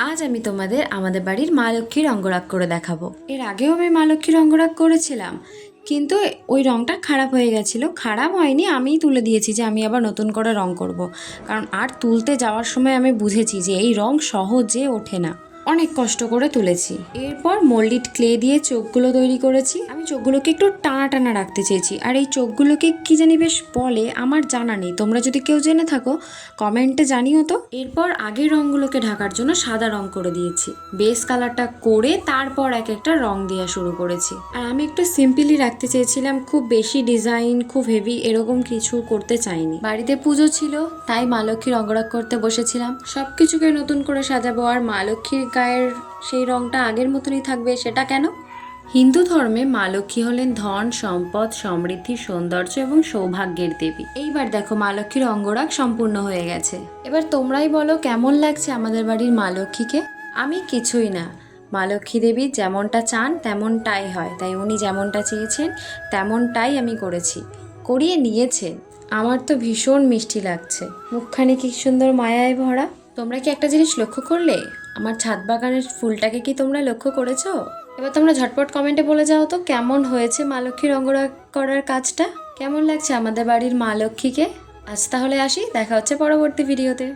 আজ আমি তোমাদের আমাদের বাড়ির মা লক্ষ্মীর অঙ্গরাগ করে দেখাবো। এর আগেও আমি মা লক্ষ্মীর অঙ্গরাগ করেছিলাম, কিন্তু ওই রঙটা খারাপ হয়ে গেছিলো। খারাপ হয়নি, আমিই তুলে দিয়েছি যে আমি আবার নতুন করে রং করব। কারণ আর তুলতে যাওয়ার সময় আমি বুঝেছি যে এই রং সহজে ওঠে না, অনেক কষ্ট করে তুলেছি। এরপর মোল্ডিড ক্লে দিয়ে চোখগুলো তৈরি করেছি। আমি চোখগুলোকে একটু টানা টানা রাখতে চেয়েছি, আর এই চোখগুলোকে কি জানি বেশ বলে, আমার জানা নেই। তোমরা যদি কেউ জেনে থাকো কমেন্টে জানিও তো। এরপর আগের রঙগুলোকে ঢাকার জন্য সাদা রং করে দিয়েছি। বেস কালারটা করে তারপর এক একটা রং দেওয়া শুরু করেছি। আর আমি একটু সিম্পলি রাখতে চেয়েছিলাম, খুব বেশি ডিজাইন, খুব হেভি এরকম কিছু করতে চাইনি। বাড়িতে পুজো ছিল, তাই মা লক্ষ্মীর অঙ্গরাগ করতে বসেছিলাম। সবকিছুকে নতুন করে সাজাবো, আর মা লক্ষ্মীর গায়ের সেই রংটা আগের মতনই থাকবে, সেটা কেন? হিন্দু ধর্মে মা লক্ষ্মী হলেন ধন, সম্পদ, সমৃদ্ধি, সৌন্দর্য এবং সৌভাগ্যের দেবী। এইবার দেখো মা লক্ষ্মীর অঙ্গরাগ সম্পূর্ণ হয়ে গেছে। এবার তোমরাই বলো কেমন লাগছে আমাদের বাড়ির মা লক্ষ্মীকে। আমি কিছুই না, মা লক্ষ্মী দেবী যেমনটা চান তেমনটাই হয়, তাই উনি যেমনটা চেয়েছেন তেমনটাই আমি করেছি, করিয়ে নিয়েছেন। আমার তো ভীষণ মিষ্টি লাগছে, মুখখানি কি সুন্দর মায়ায় ভরা। তোমরা কি একটা জিনিস লক্ষ্য করলে? আমার ছাদ বাগানের ফুলটাকে কি তোমরা লক্ষ্য করেছো? এবার তোমরা ঝটপট কমেন্টে বলে যাও তো কেমন হয়েছে মা লক্ষ্মীর অঙ্গরাগ করার কাজটা, কেমন লাগছে আমাদের বাড়ির মা লক্ষ্মীকে। আজ তাহলে আসি, দেখা হচ্ছে পরবর্তী ভিডিওতে।